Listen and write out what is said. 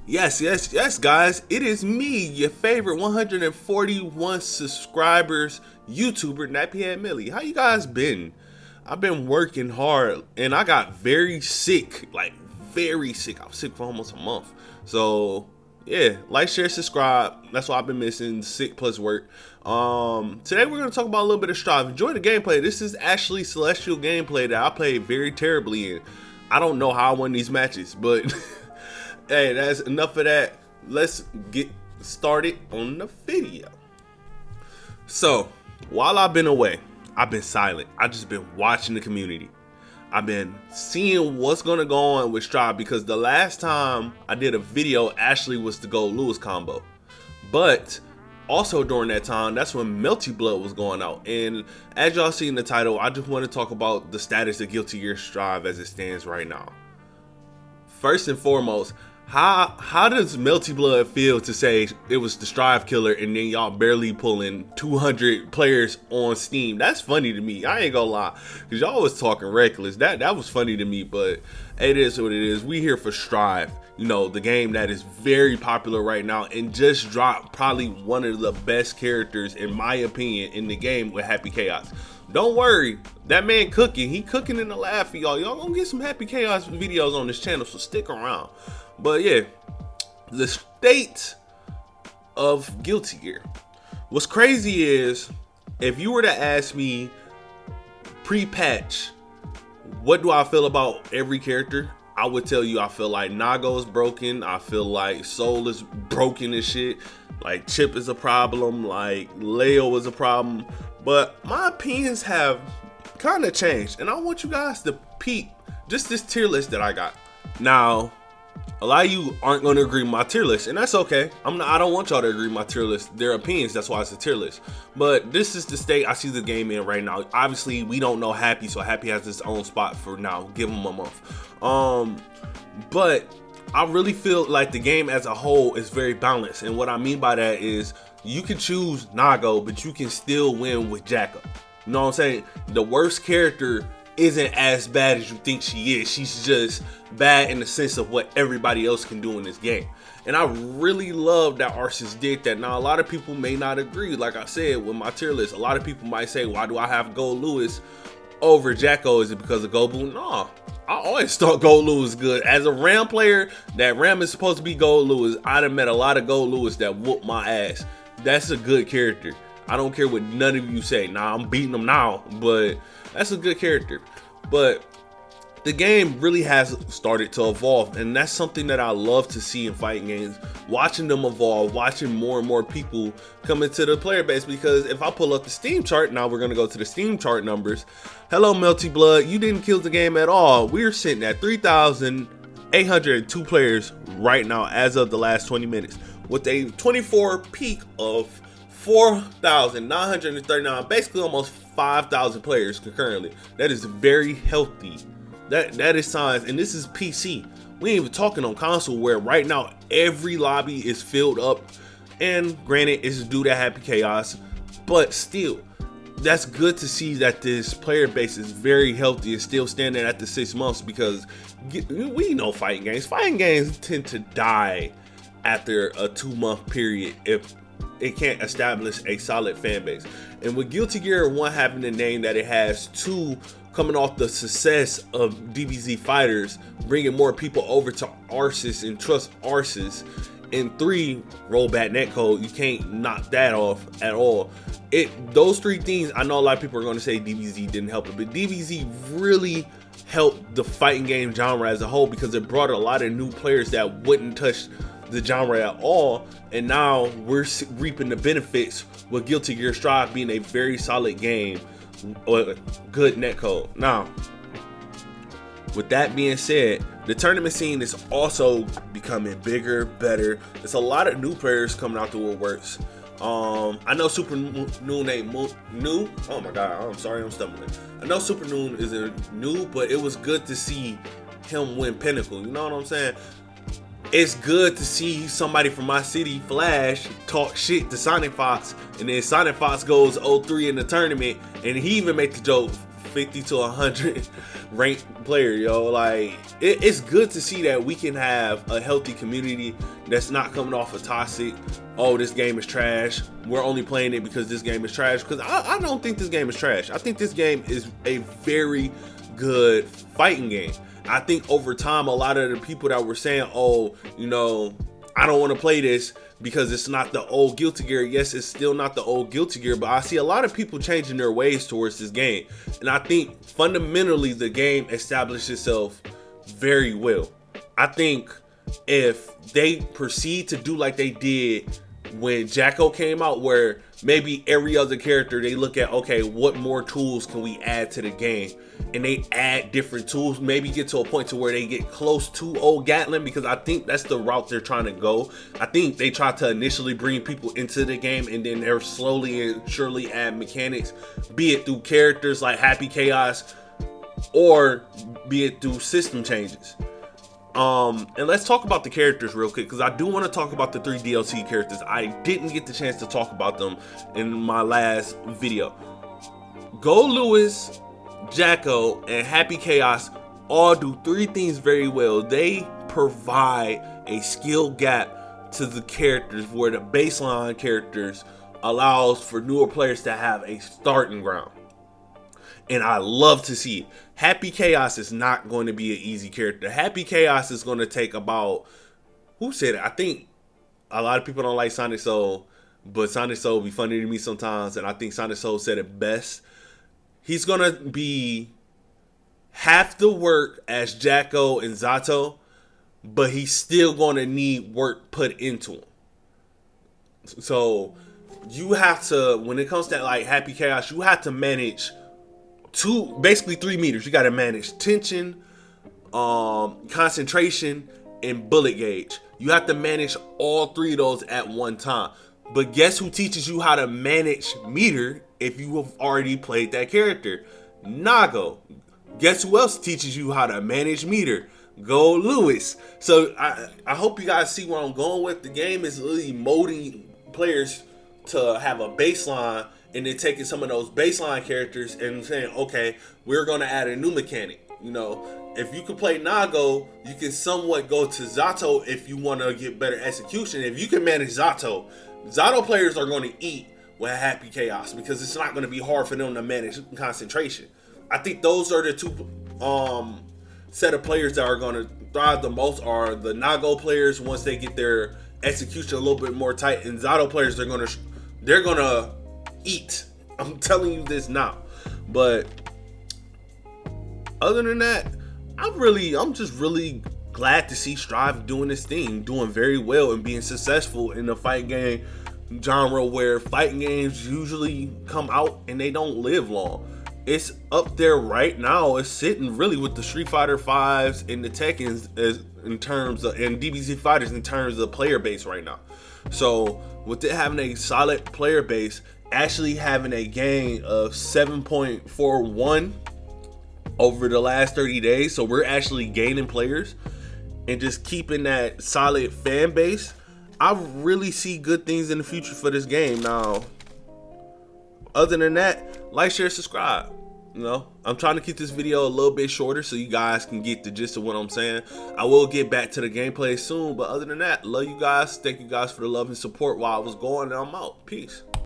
Yes, guys. It is me, your favorite 141 subscribers YouTuber, NappyHeadMilly. How you guys been? I've been working hard, and I got very sick, like very sick. I was sick for almost a month. So yeah, like, share, subscribe. That's what I've been missing. Sick plus work. Today we're gonna talk about a little bit of Strive. Enjoy the gameplay. This is actually celestial gameplay that I played very terribly in. I don't know how I won these matches, but hey, that's enough of that. Let's get started on the video. So, while I've been away, I've been silent. I've just been watching the community. I've been seeing what's going to go on with Strive, because the last time I did a video actually was the Gold Lewis combo. But also during that time, that's when Melty Blood was going out. And as y'all see in the title, I just want to talk about the status of Guilty Gear Strive as it stands right now. First and foremost, how does Melty Blood feel to say it was the Strive killer and then y'all barely pulling 200 players on Steam? That's funny to me. I ain't gonna lie, because y'all was talking reckless. That was funny to me, but it is what it is. We here for Strive, you know, the game that is very popular right now and just dropped probably one of the best characters, in my opinion, in the game with Happy Chaos. Don't worry, that man cooking. He cooking in the lab for y'all. Y'all gonna get some Happy Chaos videos on this channel, so stick around. But yeah, the state of Guilty Gear. What's crazy is, if you were to ask me pre-patch, what do I feel about every character? I would tell you I feel like Nago is broken. I feel like Soul is broken as shit. Like Chip is a problem. Like Leo is a problem. But my opinions have kind of changed, and I want you guys to peep just this tier list that I got. Now, a lot of you aren't going to agree with my tier list, and that's okay. I don't want y'all to agree with my tier list. Their opinions, that's why it's a tier list. But this is the state I see the game in right now. Obviously, we don't know Happy, so Happy has his own spot for now. Give him a month. But I really feel like the game as a whole is very balanced, and what I mean by that is you can choose Nago, but you can still win with Jacka. You know what I'm saying? The worst character isn't as bad as you think she is. She's just bad in the sense of what everybody else can do in this game. And I really love that Arceus did that. Now, a lot of people may not agree. Like I said, with my tier list, a lot of people might say, why do I have Gold Lewis over Jacko? Is it because of Gobu? No, I always thought Gold Lewis good. As a Ram player, that Ram is supposed to be Gold Lewis. I'd have met a lot of Gold Lewis that whooped my ass. That's a good character. I don't care what none of you say. Nah, I'm beating them now, but that's a good character. But the game really has started to evolve, and that's something that I love to see in fighting games. Watching them evolve, watching more and more people come into the player base, because if I pull up the Steam chart, now we're going to go to the Steam chart numbers. Hello, Melty Blood. You didn't kill the game at all. We're sitting at 3,802 players right now as of the last 20 minutes, with a 24 peak of 4,939, basically almost 5,000 players concurrently. That is very healthy. That is signs, and this is PC. We ain't even talking on console, where right now every lobby is filled up. And granted, it's due to Happy Chaos, but still, that's good to see that this player base is very healthy and still standing at the 6 months, because we know fighting games tend to die after a 2-month period if it can't establish a solid fan base. And with Guilty Gear 1 having the name that it has, 2 coming off the success of DBZ Fighters, bringing more people over to Arceus and trust Arceus, and 3, rollback netcode, you can't knock that off at all. Those 3 things, I know a lot of people are going to say DBZ didn't help it, but DBZ really helped the fighting game genre as a whole, because it brought a lot of new players that wouldn't touch the genre at all, and now we're reaping the benefits with Guilty Gear Strive being a very solid game or good netcode. Now, with that being said, the tournament scene is also becoming bigger, better. There's a lot of new players coming out the woodworks. I know Super Noon ain't new. Oh my god, I'm sorry, I'm stumbling. I know Super Noon isn't new, but it was good to see him win Pinnacle. You know what I'm saying? It's good to see somebody from my city, Flash, talk shit to Sonic Fox, and then Sonic Fox goes 0-3 in the tournament, and he even made the joke, 50 to 100 ranked player, yo. Like, it's good to see that we can have a healthy community that's not coming off of toxic. Oh, this game is trash. We're only playing it because this game is trash. Because I don't think this game is trash. I think this game is a very good fighting game. I think over time, a lot of the people that were saying, oh, you know, I don't want to play this because it's not the old Guilty Gear. Yes, it's still not the old Guilty Gear, but I see a lot of people changing their ways towards this game. And I think fundamentally the game established itself very well. I think if they proceed to do like they did when Jacko came out, where maybe every other character they look at, okay, what more tools can we add to the game, and they add different tools, maybe get to a point to where they get close to old Gatlin, because I think that's the route they're trying to go. I think they try to initially bring people into the game, and then they're slowly and surely add mechanics, be it through characters like Happy Chaos or be it through system changes. And let's talk about the characters real quick, because I do want to talk about the 3 DLC characters. I didn't get the chance to talk about them in my last video. Go Lewis, Jacko, and Happy Chaos all do 3 things very well. They provide a skill gap to the characters where the baseline characters allows for newer players to have a starting ground. And I love to see it. Happy Chaos is not going to be an easy character. Happy Chaos is going to take about, who said it? I think a lot of people don't like Sonic Soul, but Sonic Soul be funny to me sometimes, and I think Sonic Soul said it best. He's going to be half the work as Jacko and Zato, but he's still going to need work put into him. So you have to, when it comes to like Happy Chaos, you have to manage basically 3 meters. You got to manage tension, concentration, and bullet gauge. You have to manage all 3 of those at one time. But guess who teaches you how to manage meter if you have already played that character? Nago. Guess who else teaches you how to manage meter? Go Lewis. So I hope you guys see where I'm going with. The game is really molding players to have a baseline, and then taking some of those baseline characters and saying, okay, we're going to add a new mechanic. You know, if you can play Nago, you can somewhat go to Zato if you want to get better execution. If you can manage Zato players are going to eat with Happy Chaos, because it's not going to be hard for them to manage concentration. I think those are the 2 set of players that are going to thrive the most are the Nago players once they get their execution a little bit more tight, and Zato players, they're going to eat. I'm telling you this now. But other than that, I'm just really glad to see Strive doing this thing, doing very well and being successful in the fighting game genre, where fighting games usually come out and they don't live long. It's up there right now. It's sitting really with the Street Fighter 5s and the Tekkens in terms of, and DBZ Fighters in terms of player base right now. So with it having a solid player base, actually having a gain of 7.41 over the last 30 days, so we're actually gaining players and just keeping that solid fan base, I really see good things in the future for this game. Now, other than that, like, share, subscribe. You know, I'm trying to keep this video a little bit shorter so you guys can get the gist of what I'm saying. I will get back to the gameplay soon, but other than that, love you guys. Thank you guys for the love and support while I was going, and I'm out. Peace.